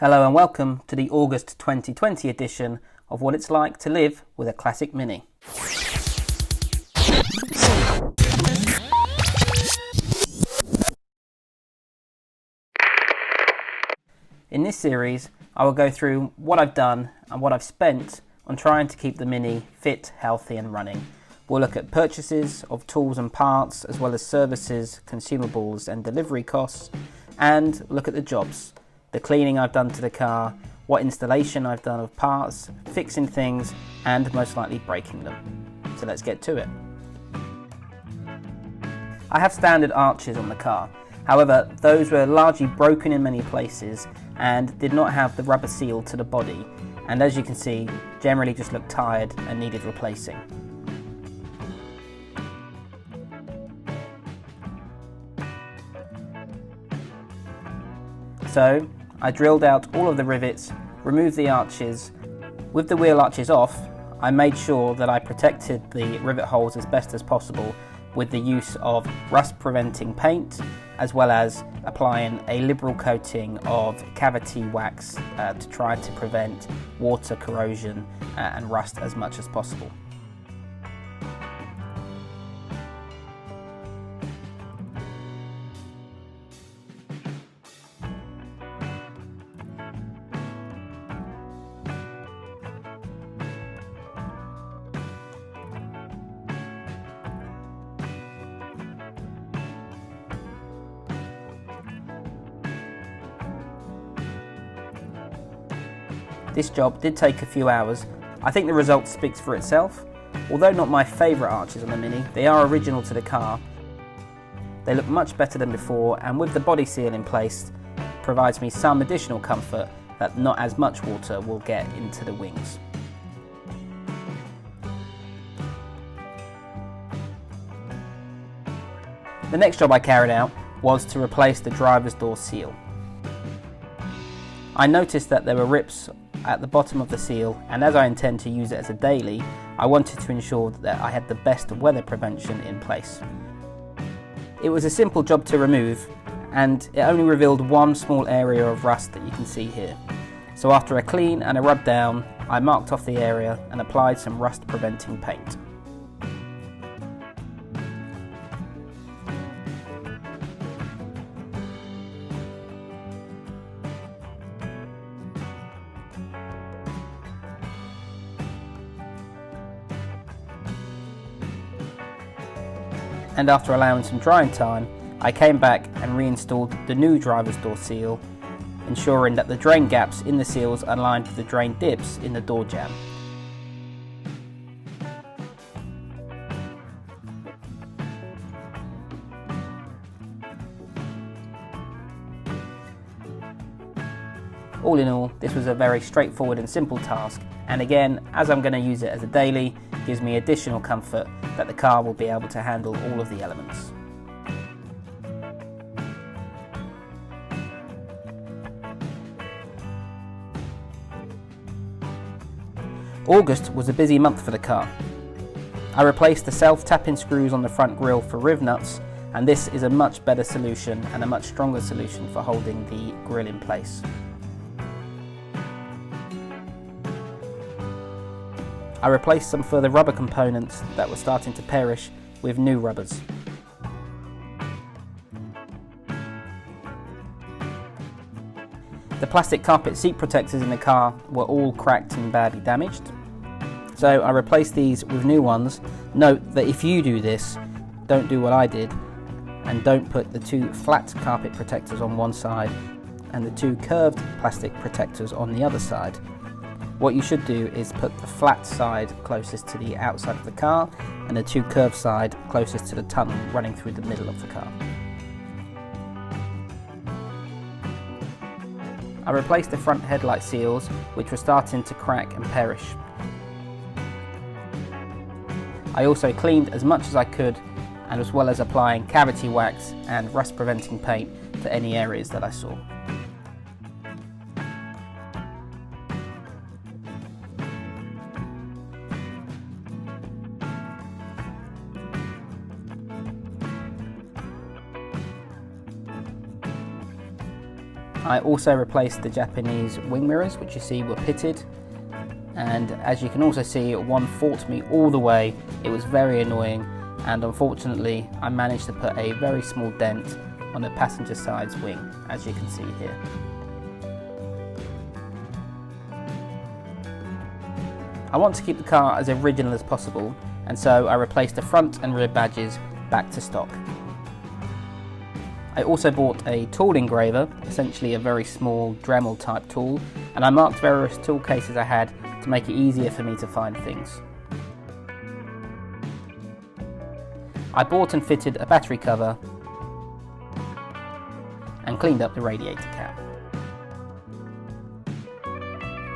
Hello and welcome to the August 2020 edition of What It's Like to Live with a Classic Mini. In this series, I will go through what I've done and what I've spent on trying to keep the Mini fit, healthy and running. We'll look at purchases of tools and parts, as well as services, consumables and delivery costs, and look at the jobs. The cleaning I've done to the car, what installation I've done of parts, fixing things, and most likely breaking them. So let's get to it. I have standard arches on the car. However, those were largely broken in many places and did not have the rubber seal to the body, and as you can see, generally just looked tired and needed replacing. So I drilled out all of the rivets, removed the arches. With the wheel arches off, I made sure that I protected the rivet holes as best as possible with the use of rust preventing paint, as well as applying a liberal coating of cavity wax to try to prevent water corrosion and rust as much as possible. This job did take a few hours. I think the result speaks for itself. Although not my favourite arches on the Mini, they are original to the car. They look much better than before, and with the body seal in place, provides me some additional comfort that not as much water will get into the wings. The next job I carried out was to replace the driver's door seal. I noticed that there were rips at the bottom of the seal, and as I intend to use it as a daily, I wanted to ensure that I had the best weather prevention in place. It was a simple job to remove, and it only revealed one small area of rust that you can see here. So after a clean and a rub down, I marked off the area and applied some rust preventing paint. And after allowing some drying time, I came back and reinstalled the new driver's door seal, ensuring that the drain gaps in the seals aligned with the drain dips in the door jamb. All in all, this was a very straightforward and simple task, and again, as I'm going to use it as a daily, gives me additional comfort that the car will be able to handle all of the elements. August was a busy month for the car. I replaced the self-tapping screws on the front grille for riv nuts, and this is a much better solution and a much stronger solution for holding the grille in place. I replaced some further rubber components that were starting to perish with new rubbers. The plastic carpet seat protectors in the car were all cracked and badly damaged, so I replaced these with new ones. Note that if you do this, don't do what I did and don't put the two flat carpet protectors on one side and the two curved plastic protectors on the other side. What you should do is put the flat side closest to the outside of the car and the two curved side closest to the tunnel running through the middle of the car. I replaced the front headlight seals, which were starting to crack and perish. I also cleaned as much as I could, and as well as applying cavity wax and rust preventing paint to any areas that I saw. I also replaced the Japanese wing mirrors, which you see were pitted, and as you can also see, one fought me all the way. It was very annoying, and unfortunately I managed to put a very small dent on the passenger side's wing, as you can see here. I want to keep the car as original as possible, and so I replaced the front and rear badges back to stock. I also bought a tool engraver, essentially a very small Dremel type tool, and I marked various tool cases I had to make it easier for me to find things. I bought and fitted a battery cover and cleaned up the radiator cap.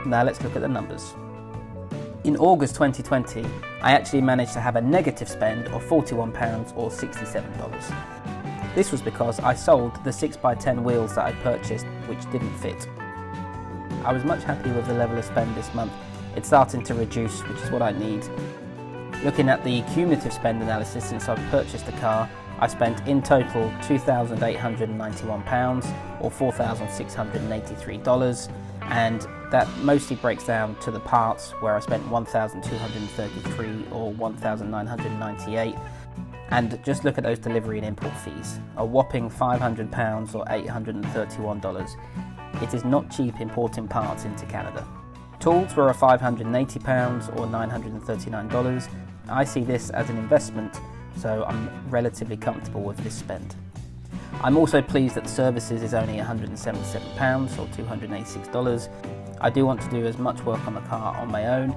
Now let's look at the numbers. In August 2020, I actually managed to have a negative spend of £41 or $67. This was because I sold the 6x10 wheels that I purchased, which didn't fit. I was much happier with the level of spend this month. It's starting to reduce, which is what I need. Looking at the cumulative spend analysis since I've purchased the car, I spent in total £2,891 or $4,683, and that mostly breaks down to the parts, where I spent £1,233 or $1,998. And just look at those delivery and import fees, a whopping £500 or $831. It is not cheap importing parts into Canada. Tools were £580 or $939. I see this as an investment, so I'm relatively comfortable with this spend. I'm also pleased that the services is only £177 or $286. I do want to do as much work on the car on my own,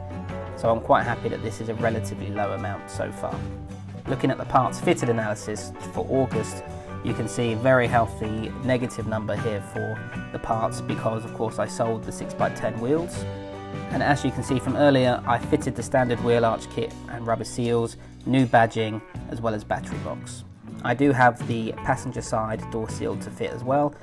so I'm quite happy that this is a relatively low amount so far. Looking at the parts fitted analysis for August, you can see a very healthy negative number here for the parts because of course I sold the 6x10 wheels. And as you can see from earlier, I fitted the standard wheel arch kit and rubber seals, new badging, as well as battery box. I do have the passenger side door seal to fit as well.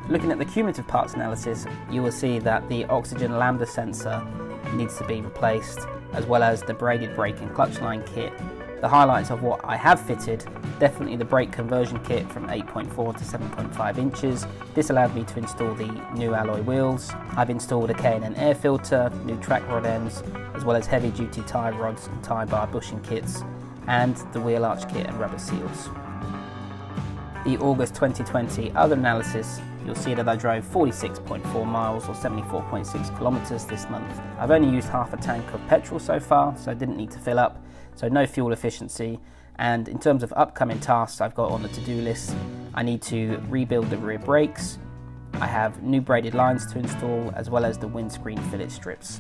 Looking at the cumulative parts analysis, you will see that the oxygen lambda sensor needs to be replaced, as well as the braided brake and clutch line kit. The highlights of what I have fitted, definitely the brake conversion kit from 8.4 to 7.5 inches. This allowed me to install the new alloy wheels. I've installed a K&N air filter, new track rod ends, as well as heavy duty tie rods and tie bar bushing kits, and the wheel arch kit and rubber seals. The August 2020 other analysis, you'll see that I drove 46.4 miles or 74.6 kilometers this month. I've only used half a tank of petrol so far, so I didn't need to fill up, so no fuel efficiency. And in terms of upcoming tasks I've got on the to-do list, I need to rebuild the rear brakes. I have new braided lines to install, as well as the windscreen fillet strips.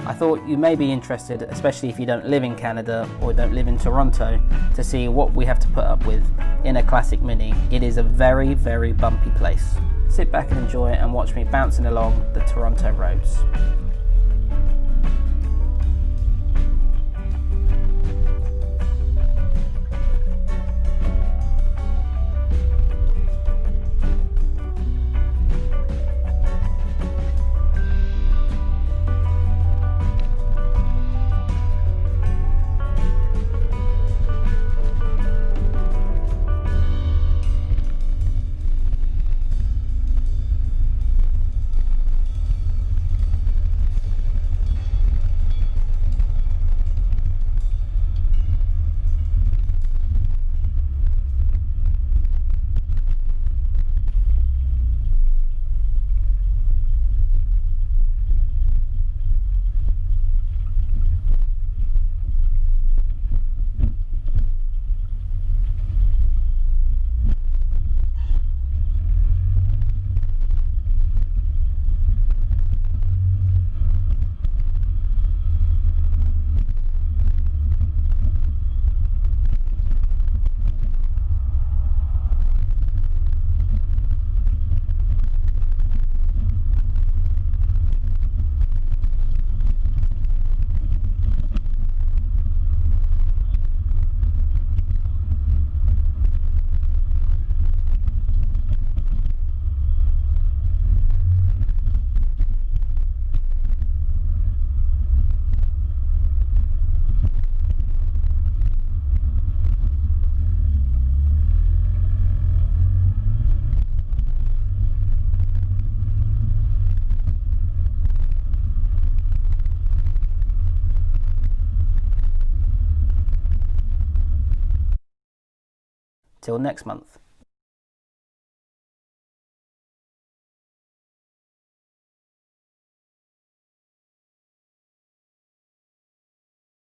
I thought you may be interested, especially if you don't live in Canada or don't live in Toronto, to see what we have to put up with in a classic Mini. It is a very, very bumpy place. Sit back and enjoy it and watch me bouncing along the Toronto roads. Till next month.